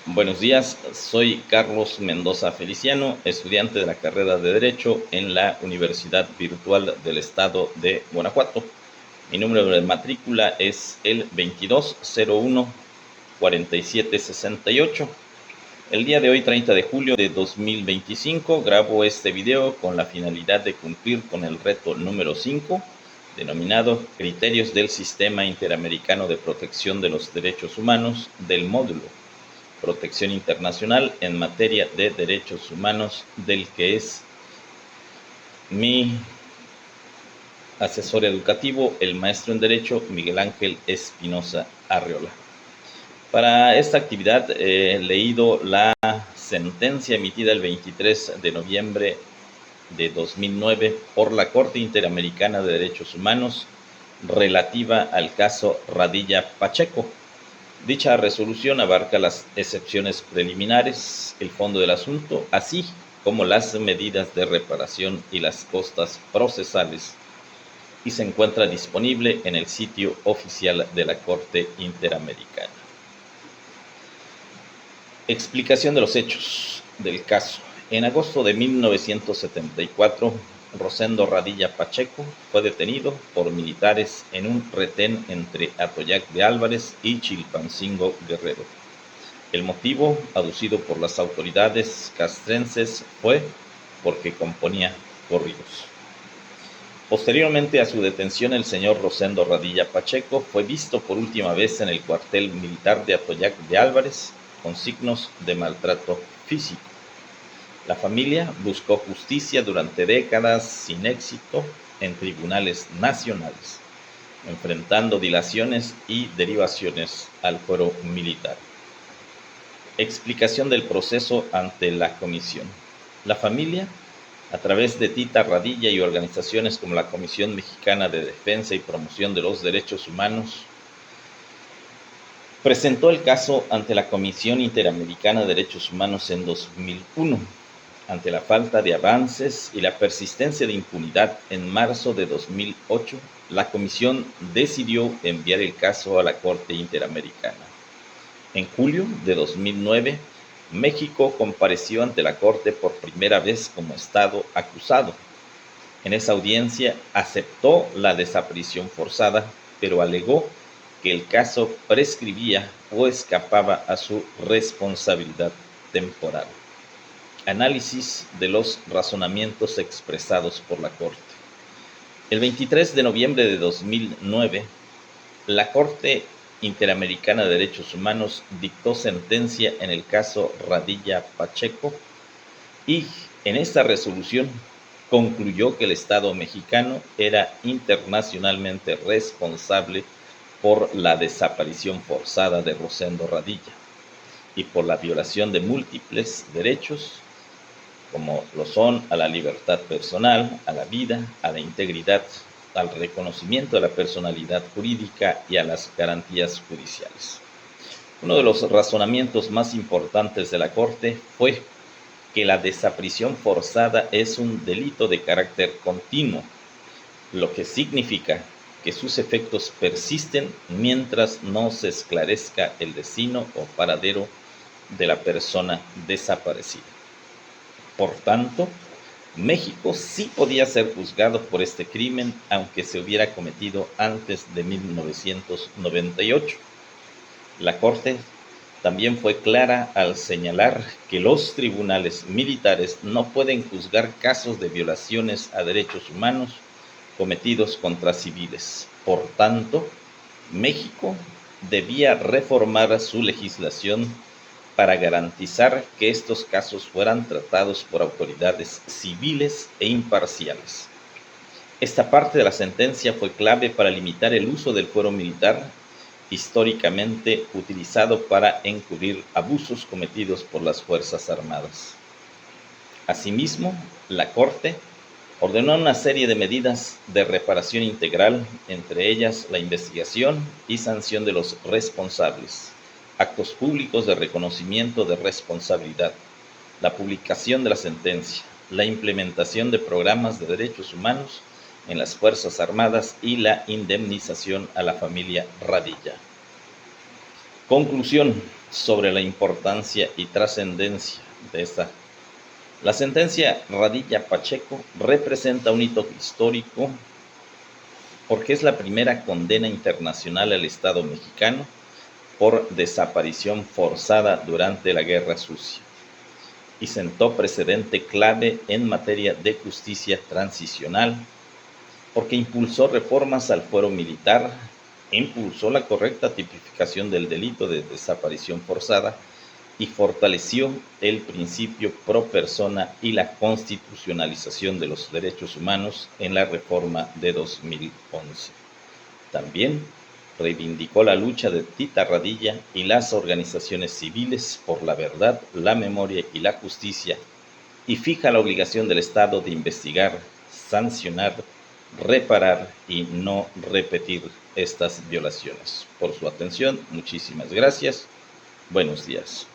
Buenos días, soy Carlos Mendoza Feliciano, estudiante de la carrera de Derecho en la Universidad Virtual del Estado de Guanajuato. Mi número de matrícula es el 2201-4768. El día de hoy, 30 de julio de 2025, grabo este video con la finalidad de cumplir con el reto número 5, denominado Criterios del Sistema Interamericano de Protección de los Derechos Humanos del módulo Protección Internacional en materia de derechos humanos, del que es mi asesor educativo, el maestro en Derecho Miguel Ángel Espinosa Arreola. Para esta actividad he leído la sentencia emitida el 23 de noviembre de 2009 por la Corte Interamericana de Derechos Humanos relativa al caso Radilla Pacheco. Dicha resolución abarca las excepciones preliminares, el fondo del asunto, así como las medidas de reparación y las costas procesales, y se encuentra disponible en el sitio oficial de la Corte Interamericana. Explicación de los hechos del caso. En agosto de 1974, Rosendo Radilla Pacheco fue detenido por militares en un retén entre Atoyac de Álvarez y Chilpancingo Guerrero. El motivo, aducido por las autoridades castrenses, fue porque componía corridos. Posteriormente a su detención, el señor Rosendo Radilla Pacheco fue visto por última vez en el cuartel militar de Atoyac de Álvarez con signos de maltrato físico. La familia buscó justicia durante décadas sin éxito en tribunales nacionales, enfrentando dilaciones y derivaciones al fuero militar. Explicación del proceso ante la comisión. La familia, a través de Tita Radilla y organizaciones como la Comisión Mexicana de Defensa y Promoción de los Derechos Humanos, presentó el caso ante la Comisión Interamericana de Derechos Humanos en 2001. Ante la falta de avances y la persistencia de impunidad, en marzo de 2008, la comisión decidió enviar el caso a la Corte Interamericana. En julio de 2009, México compareció ante la Corte por primera vez como Estado acusado. En esa audiencia aceptó la desaparición forzada, pero alegó que el caso prescribía o escapaba a su responsabilidad temporal. Análisis de los razonamientos expresados por la Corte. El 23 de noviembre de 2009, la Corte Interamericana de Derechos Humanos dictó sentencia en el caso Radilla Pacheco y en esta resolución concluyó que el Estado mexicano era internacionalmente responsable por la desaparición forzada de Rosendo Radilla y por la violación de múltiples derechos, como lo son a la libertad personal, a la vida, a la integridad, al reconocimiento de la personalidad jurídica y a las garantías judiciales. Uno de los razonamientos más importantes de la Corte fue que la desaparición forzada es un delito de carácter continuo, lo que significa que sus efectos persisten mientras no se esclarezca el destino o paradero de la persona desaparecida. Por tanto, México sí podía ser juzgado por este crimen, aunque se hubiera cometido antes de 1998. La Corte también fue clara al señalar que los tribunales militares no pueden juzgar casos de violaciones a derechos humanos cometidos contra civiles. Por tanto, México debía reformar su legislación para garantizar que estos casos fueran tratados por autoridades civiles e imparciales. Esta parte de la sentencia fue clave para limitar el uso del fuero militar, históricamente utilizado para encubrir abusos cometidos por las Fuerzas Armadas. Asimismo, la Corte ordenó una serie de medidas de reparación integral, entre ellas la investigación y sanción de los responsables, actos públicos de reconocimiento de responsabilidad, la publicación de la sentencia, la implementación de programas de derechos humanos en las Fuerzas Armadas y la indemnización a la familia Radilla. Conclusión. sobre la importancia y trascendencia de esta. La sentencia Radilla Pacheco representa un hito histórico porque es la primera condena internacional al Estado mexicano por desaparición forzada durante la Guerra Sucia y sentó precedente clave en materia de justicia transicional porque impulsó reformas al fuero militar, impulsó la correcta tipificación del delito de desaparición forzada y fortaleció el principio pro persona y la constitucionalización de los derechos humanos en la reforma de 2011. También reivindicó la lucha de Tita Radilla y las organizaciones civiles por la verdad, la memoria y la justicia y fija la obligación del Estado de investigar, sancionar, reparar y no repetir estas violaciones. Por su atención, muchísimas gracias. Buenos días.